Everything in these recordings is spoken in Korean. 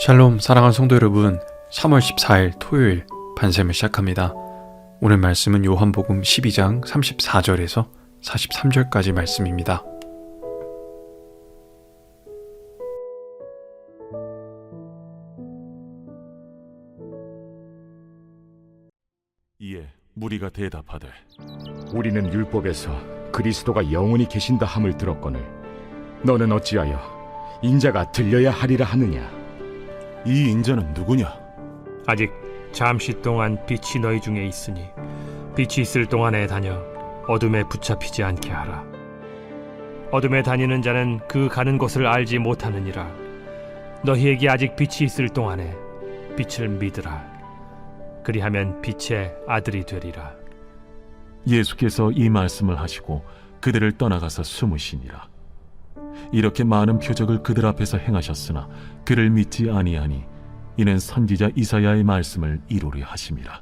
샬롬 사랑하는 성도 여러분, 3월 14일 토요일 반샘을 시작합니다. 오늘 말씀은 요한복음 12장 34절에서 43절까지 말씀입니다. 이에 무리가 대답하되 우리는 율법에서 그리스도가 영원히 계신다 함을 들었거늘 너는 어찌하여 인자가 들려야 하리라 하느냐? 이 인자는 누구냐? 아직 잠시 동안 빛이 너희 중에 있으니 빛이 있을 동안에 다녀 어둠에 붙잡히지 않게 하라. 어둠에 다니는 자는 그 가는 곳을 알지 못하느니라. 너희에게 아직 빛이 있을 동안에 빛을 믿으라. 그리하면 빛의 아들이 되리라. 예수께서 이 말씀을 하시고 그들을 떠나가서 숨으시니라. 이렇게 많은 표적을 그들 앞에서 행하셨으나 그를 믿지 아니하니 이는 선지자 이사야의 말씀을 이루려 하심이라.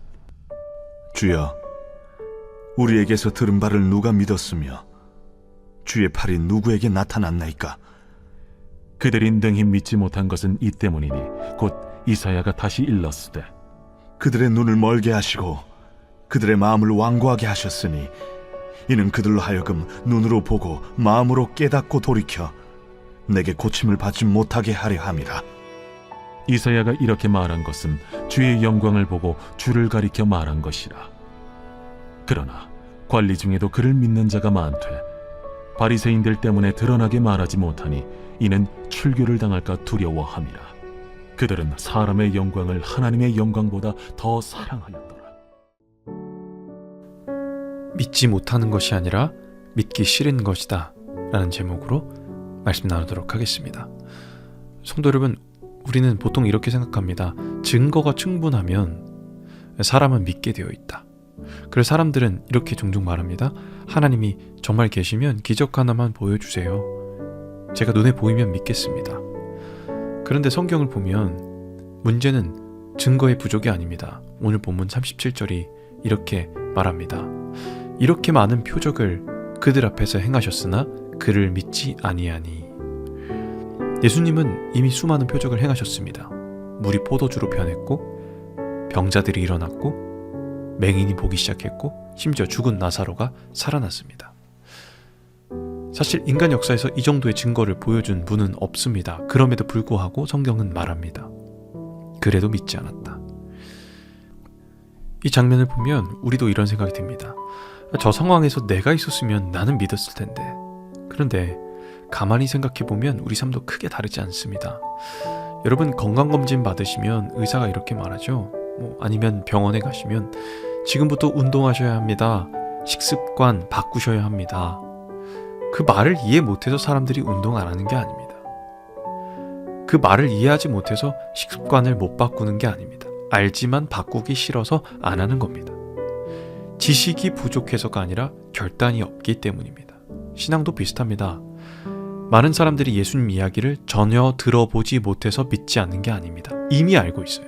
주여, 우리에게서 들은 바를 누가 믿었으며 주의 팔이 누구에게 나타났나이까? 그들이 능히 믿지 못한 것은 이 때문이니 곧 이사야가 다시 일렀으되 그들의 눈을 멀게 하시고 그들의 마음을 완고하게 하셨으니 이는 그들로 하여금 눈으로 보고 마음으로 깨닫고 돌이켜 내게 고침을 받지 못하게 하려 함이라. 이사야가 이렇게 말한 것은 주의 영광을 보고 주를 가리켜 말한 것이라. 그러나 관리 중에도 그를 믿는 자가 많되 바리새인들 때문에 드러나게 말하지 못하니 이는 출교를 당할까 두려워함이라. 그들은 사람의 영광을 하나님의 영광보다 더 사랑하였더라. 믿지 못하는 것이 아니라 믿기 싫은 것이다 라는 제목으로 말씀 나누도록 하겠습니다. 성도 여러분, 우리는 보통 이렇게 생각합니다. 증거가 충분하면 사람은 믿게 되어 있다. 그래서 사람들은 이렇게 종종 말합니다. 하나님이 정말 계시면 기적 하나만 보여주세요. 제가 눈에 보이면 믿겠습니다. 그런데 성경을 보면 문제는 증거의 부족이 아닙니다. 오늘 본문 37절이 이렇게 말합니다. 이렇게 많은 표적을 그들 앞에서 행하셨으나 그를 믿지 아니하니. 예수님은 이미 수많은 표적을 행하셨습니다. 물이 포도주로 변했고 병자들이 일어났고 맹인이 보기 시작했고 심지어 죽은 나사로가 살아났습니다. 사실 인간 역사에서 이 정도의 증거를 보여준 분은 없습니다. 그럼에도 불구하고 성경은 말합니다. 그래도 믿지 않았다. 이 장면을 보면 우리도 이런 생각이 듭니다. 저 상황에서 내가 있었으면 나는 믿었을 텐데. 그런데 가만히 생각해보면 우리 삶도 크게 다르지 않습니다. 여러분, 건강검진 받으시면 의사가 이렇게 말하죠. 아니면 병원에 가시면 지금부터 운동하셔야 합니다. 식습관 바꾸셔야 합니다. 그 말을 이해 못해서 사람들이 운동 안 하는 게 아닙니다. 그 말을 이해하지 못해서 식습관을 못 바꾸는 게 아닙니다. 알지만 바꾸기 싫어서 안 하는 겁니다. 지식이 부족해서가 아니라 결단이 없기 때문입니다. 신앙도 비슷합니다. 많은 사람들이 예수님 이야기를 전혀 들어보지 못해서 믿지 않는 게 아닙니다. 이미 알고 있어요.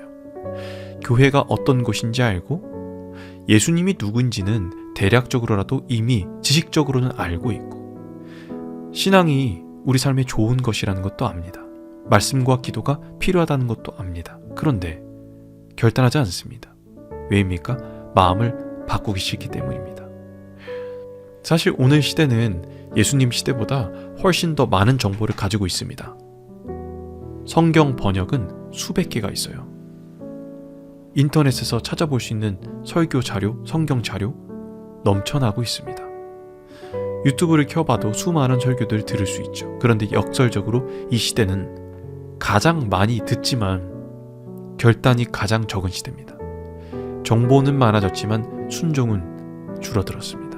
교회가 어떤 곳인지 알고 예수님이 누구인지는 대략적으로라도 이미 지식적으로는 알고 있고 신앙이 우리 삶에 좋은 것이라는 것도 압니다. 말씀과 기도가 필요하다는 것도 압니다. 그런데 결단하지 않습니다. 왜입니까? 마음을 바꾸기 싫기 때문입니다. 사실 오늘 시대는 예수님 시대보다 훨씬 더 많은 정보를 가지고 있습니다. 성경 번역은 수백 개가 있어요. 인터넷에서 찾아볼 수 있는 설교 자료, 성경 자료 넘쳐나고 있습니다. 유튜브를 켜봐도 수많은 설교들을 들을 수 있죠. 그런데 역설적으로 이 시대는 가장 많이 듣지만 결단이 가장 적은 시대입니다. 정보는 많아졌지만 순종은 줄어들었습니다.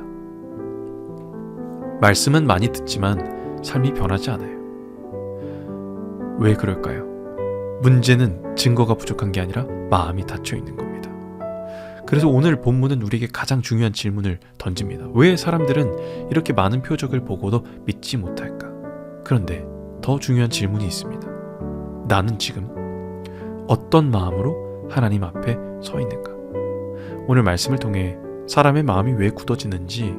말씀은 많이 듣지만 삶이 변하지 않아요. 왜 그럴까요? 문제는 증거가 부족한 게 아니라 마음이 닫혀 있는 겁니다. 그래서 오늘 본문은 우리에게 가장 중요한 질문을 던집니다. 왜 사람들은 이렇게 많은 표적을 보고도 믿지 못할까? 그런데 더 중요한 질문이 있습니다. 나는 지금 어떤 마음으로 하나님 앞에 서 있는가? 오늘 말씀을 통해 사람의 마음이 왜 굳어지는지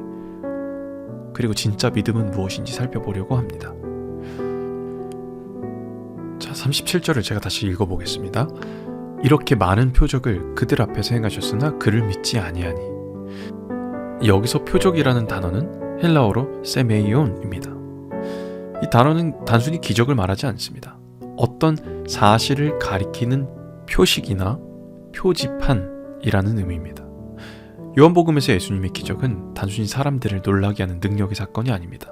그리고 진짜 믿음은 무엇인지 살펴보려고 합니다. 자, 37절을 제가 다시 읽어보겠습니다. 이렇게 많은 표적을 그들 앞에서 행하셨으나 그를 믿지 아니하니. 여기서 표적이라는 단어는 헬라어로 세메이온입니다. 이 단어는 단순히 기적을 말하지 않습니다. 어떤 사실을 가리키는 표식이나 표지판이라는 의미입니다. 요한복음에서 예수님의 기적은 단순히 사람들을 놀라게 하는 능력의 사건이 아닙니다.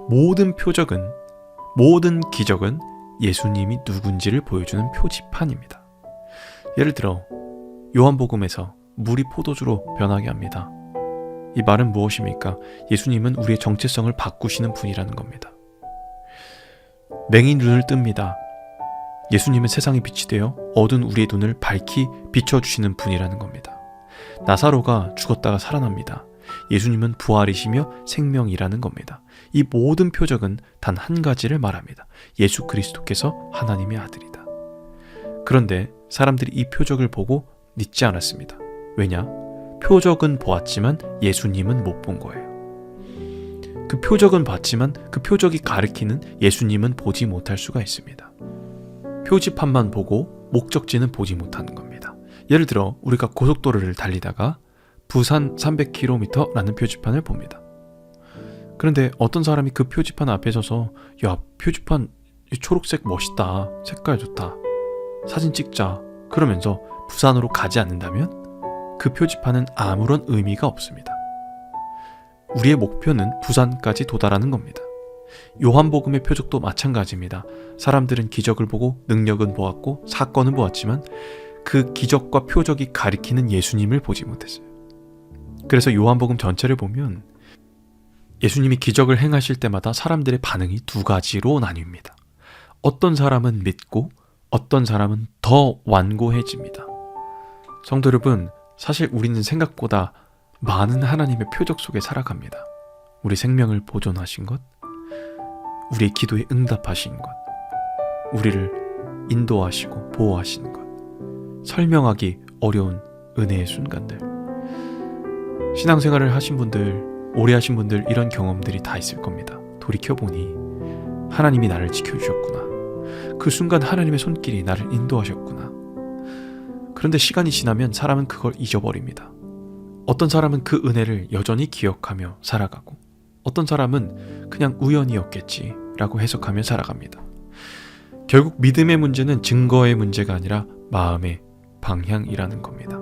모든 표적은, 모든 기적은 예수님이 누군지를 보여주는 표지판입니다. 예를 들어 요한복음에서 물이 포도주로 변하게 합니다. 이 말은 무엇입니까? 예수님은 우리의 정체성을 바꾸시는 분이라는 겁니다. 맹인 눈을 뜹니다. 예수님은 세상의 빛이 되어 어두운 우리의 눈을 밝히 비춰주시는 분이라는 겁니다. 나사로가 죽었다가 살아납니다. 예수님은 부활이시며 생명이라는 겁니다. 이 모든 표적은 단 한 가지를 말합니다. 예수 그리스도께서 하나님의 아들이다. 그런데 사람들이 이 표적을 보고 믿지 않았습니다. 왜냐? 표적은 보았지만 예수님은 못 본 거예요. 그 표적은 봤지만 그 표적이 가리키는 예수님은 보지 못할 수가 있습니다. 표지판만 보고 목적지는 보지 못하는 겁니다. 예를 들어 우리가 고속도로를 달리다가 부산 300km라는 표지판을 봅니다. 그런데 어떤 사람이 그 표지판 앞에 서서 야, 표지판 초록색 멋있다, 색깔 좋다, 사진 찍자 그러면서 부산으로 가지 않는다면 그 표지판은 아무런 의미가 없습니다. 우리의 목표는 부산까지 도달하는 겁니다. 요한복음의 표적도 마찬가지입니다. 사람들은 기적을 보고 능력은 보았고 사건은 보았지만 그 기적과 표적이 가리키는 예수님을 보지 못했어요. 그래서 요한복음 전체를 보면 예수님이 기적을 행하실 때마다 사람들의 반응이 두 가지로 나뉩니다. 어떤 사람은 믿고 어떤 사람은 더 완고해집니다. 성도 여러분, 사실 우리는 생각보다 많은 하나님의 표적 속에 살아갑니다. 우리 생명을 보존하신 것, 우리의 기도에 응답하신 것, 우리를 인도하시고 보호하신 것, 설명하기 어려운 은혜의 순간들. 신앙생활을 하신 분들, 오래 하신 분들 이런 경험들이 다 있을 겁니다. 돌이켜보니 하나님이 나를 지켜주셨구나. 그 순간 하나님의 손길이 나를 인도하셨구나. 그런데 시간이 지나면 사람은 그걸 잊어버립니다. 어떤 사람은 그 은혜를 여전히 기억하며 살아가고 어떤 사람은 그냥 우연이었겠지 라고 해석하며 살아갑니다. 결국 믿음의 문제는 증거의 문제가 아니라 마음의 방향이라는 겁니다.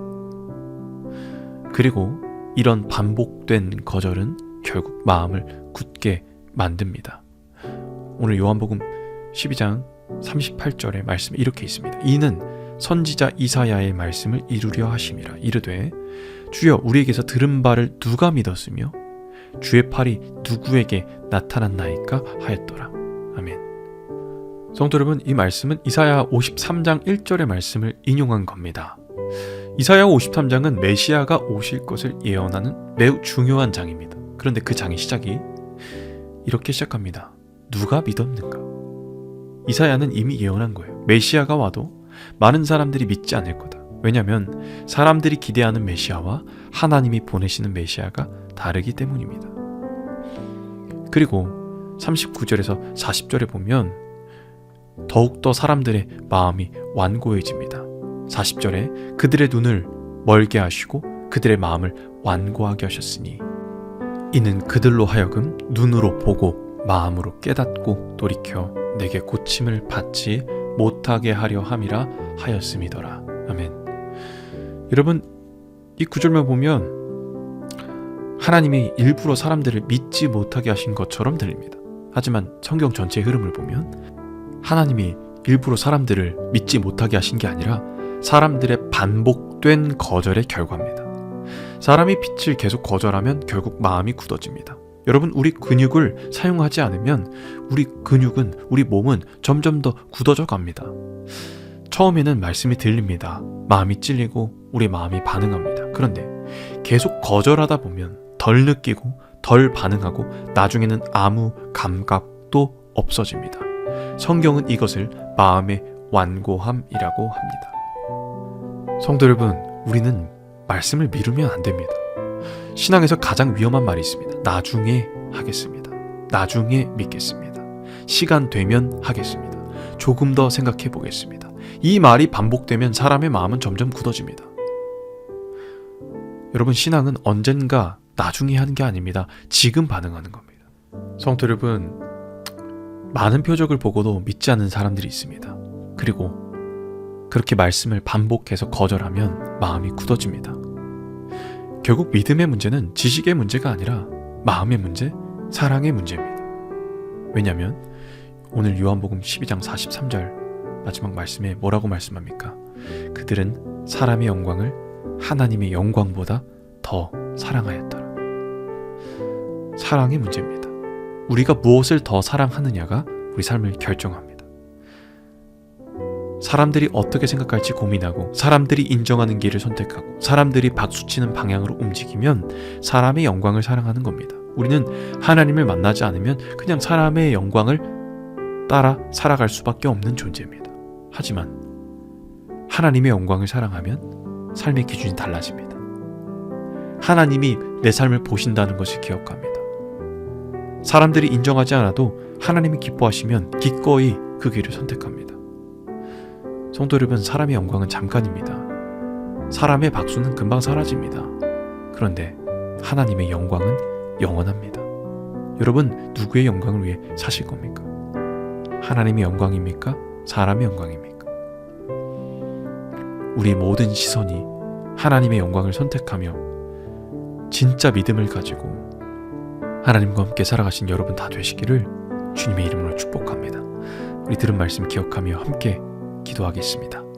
그리고 이런 반복된 거절은 결국 마음을 굳게 만듭니다. 오늘 요한복음 12장 38절의 말씀에 이렇게 있습니다. 이는 선지자 이사야의 말씀을 이루려 하심이라. 이르되 주여 우리에게서 들은 바를 누가 믿었으며 주의 팔이 누구에게 나타났나이까 하였더라. 아멘. 성도 여러분, 이 말씀은 이사야 53장 1절의 말씀을 인용한 겁니다. 이사야 53장은 메시아가 오실 것을 예언하는 매우 중요한 장입니다. 그런데 그 장의 시작이 이렇게 시작합니다. 누가 믿었는가? 이사야는 이미 예언한 거예요. 메시아가 와도 많은 사람들이 믿지 않을 거다. 왜냐하면 사람들이 기대하는 메시아와 하나님이 보내시는 메시아가 다르기 때문입니다. 그리고 39절에서 40절에 보면 더욱더 사람들의 마음이 완고해집니다. 40절에 그들의 눈을 멀게 하시고 그들의 마음을 완고하게 하셨으니 이는 그들로 하여금 눈으로 보고 마음으로 깨닫고 돌이켜 내게 고침을 받지 못하게 하려 함이라 하였음이더라. 아멘. 여러분, 이 구절만 보면 하나님이 일부러 사람들을 믿지 못하게 하신 것처럼 들립니다. 하지만 성경 전체의 흐름을 보면 하나님이 일부러 사람들을 믿지 못하게 하신 게 아니라 사람들의 반복된 거절의 결과입니다. 사람이 빛을 계속 거절하면 결국 마음이 굳어집니다. 여러분, 우리 근육을 사용하지 않으면 우리 근육은, 우리 몸은 점점 더 굳어져 갑니다. 처음에는 말씀이 들립니다. 마음이 찔리고 우리 마음이 반응합니다. 그런데 계속 거절하다 보면 덜 느끼고 덜 반응하고 나중에는 아무 감각도 없어집니다. 성경은 이것을 마음의 완고함이라고 합니다. 성도 여러분, 우리는 말씀을 미루면 안 됩니다. 신앙에서 가장 위험한 말이 있습니다. 나중에 하겠습니다. 나중에 믿겠습니다. 시간 되면 하겠습니다. 조금 더 생각해 보겠습니다. 이 말이 반복되면 사람의 마음은 점점 굳어집니다. 여러분, 신앙은 언젠가 나중에 하는 게 아닙니다. 지금 반응하는 겁니다. 성도 여러분, 많은 표적을 보고도 믿지 않는 사람들이 있습니다. 그리고 그렇게 말씀을 반복해서 거절하면 마음이 굳어집니다. 결국 믿음의 문제는 지식의 문제가 아니라 마음의 문제, 사랑의 문제입니다. 왜냐하면 오늘 요한복음 12장 43절 마지막 말씀에 뭐라고 말씀합니까? 그들은 사람의 영광을 하나님의 영광보다 더 사랑하였더라. 사랑의 문제입니다. 우리가 무엇을 더 사랑하느냐가 우리 삶을 결정합니다. 사람들이 어떻게 생각할지 고민하고 사람들이 인정하는 길을 선택하고 사람들이 박수치는 방향으로 움직이면 사람의 영광을 사랑하는 겁니다. 우리는 하나님을 만나지 않으면 그냥 사람의 영광을 따라 살아갈 수밖에 없는 존재입니다. 하지만 하나님의 영광을 사랑하면 삶의 기준이 달라집니다. 하나님이 내 삶을 보신다는 것을 기억합니다. 사람들이 인정하지 않아도 하나님이 기뻐하시면 기꺼이 그 길을 선택합니다. 성도 여러분, 사람의 영광은 잠깐입니다. 사람의 박수는 금방 사라집니다. 그런데 하나님의 영광은 영원합니다. 여러분, 누구의 영광을 위해 사실 겁니까? 하나님의 영광입니까? 사람의 영광입니까? 우리 모든 시선이 하나님의 영광을 선택하며 진짜 믿음을 가지고 하나님과 함께 살아가신 여러분 다 되시기를 주님의 이름으로 축복합니다. 우리 들은 말씀 기억하며 함께 기도하겠습니다.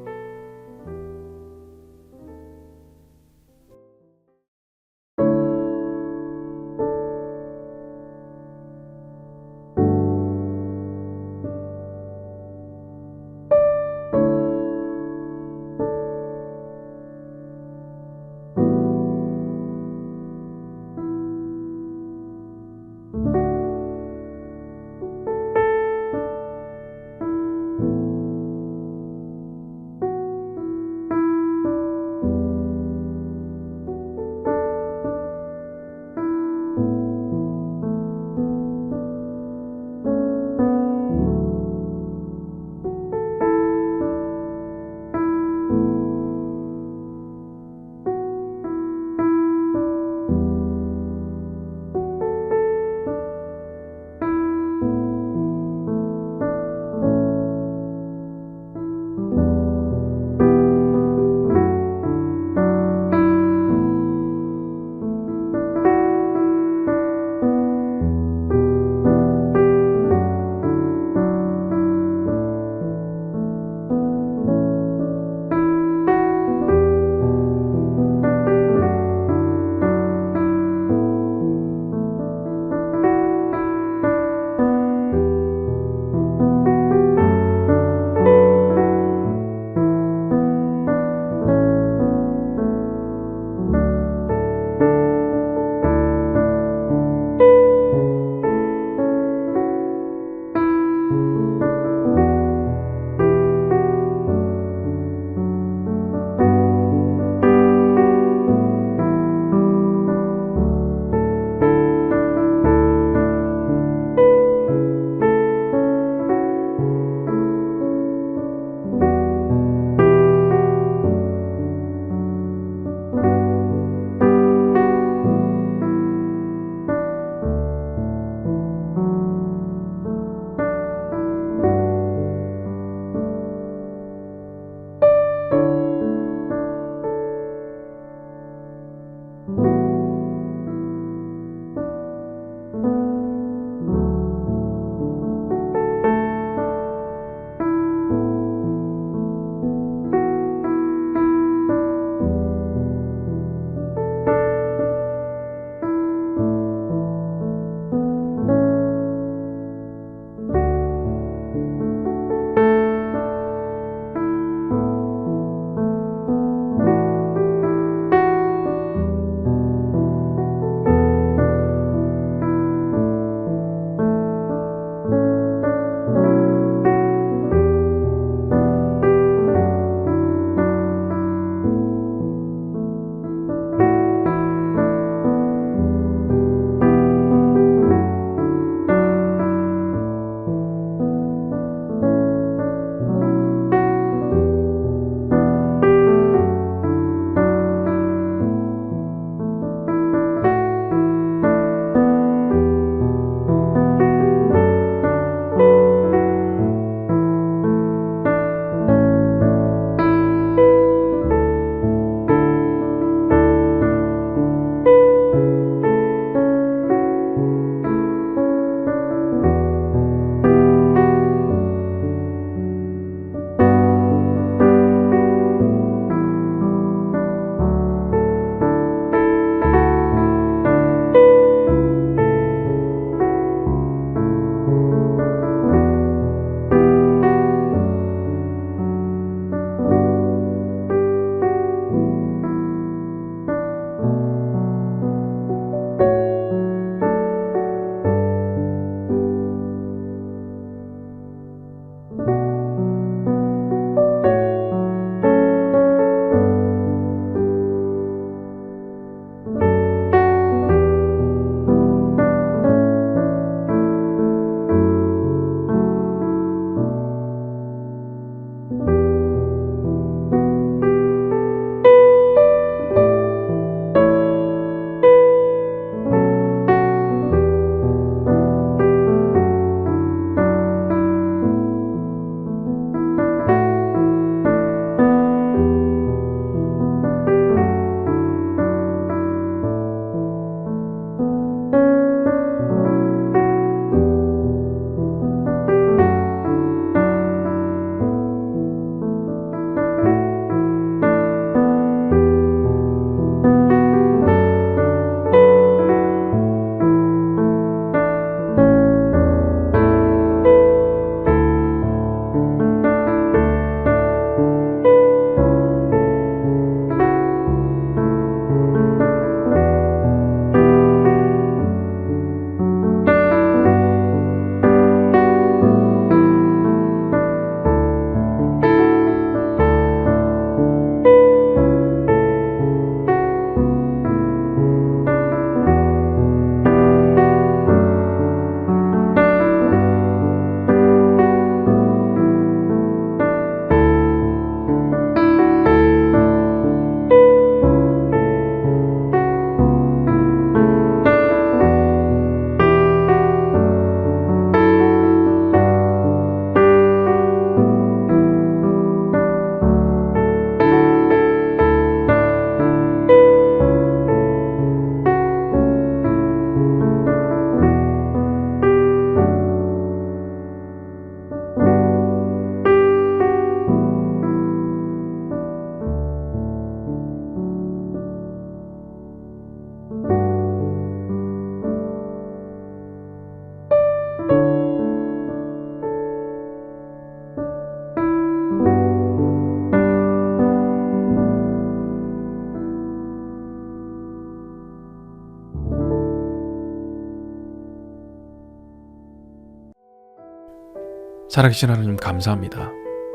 살아계신 하나님 감사합니다.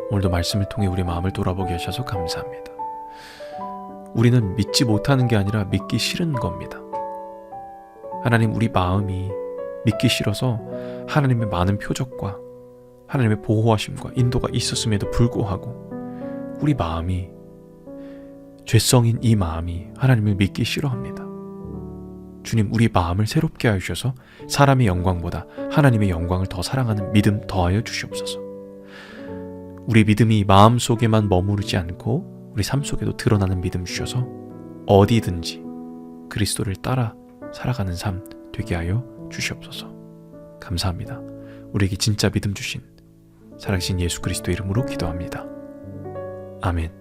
오늘도 말씀을 통해 우리 마음을 돌아보게 하셔서 감사합니다. 우리는 믿지 못하는 게 아니라 믿기 싫은 겁니다. 하나님, 우리 마음이 믿기 싫어서 하나님의 많은 표적과 하나님의 보호하심과 인도가 있었음에도 불구하고 우리 마음이, 죄성인 이 마음이 하나님을 믿기 싫어합니다. 주님, 우리 마음을 새롭게 하여 주셔서 사람의 영광보다 하나님의 영광을 더 사랑하는 믿음 더하여 주시옵소서. 우리 믿음이 마음속에만 머무르지 않고 우리 삶 속에도 드러나는 믿음 주셔서 어디든지 그리스도를 따라 살아가는 삶 되게 하여 주시옵소서. 감사합니다. 우리에게 진짜 믿음 주신 살아계신 예수 그리스도 이름으로 기도합니다. 아멘.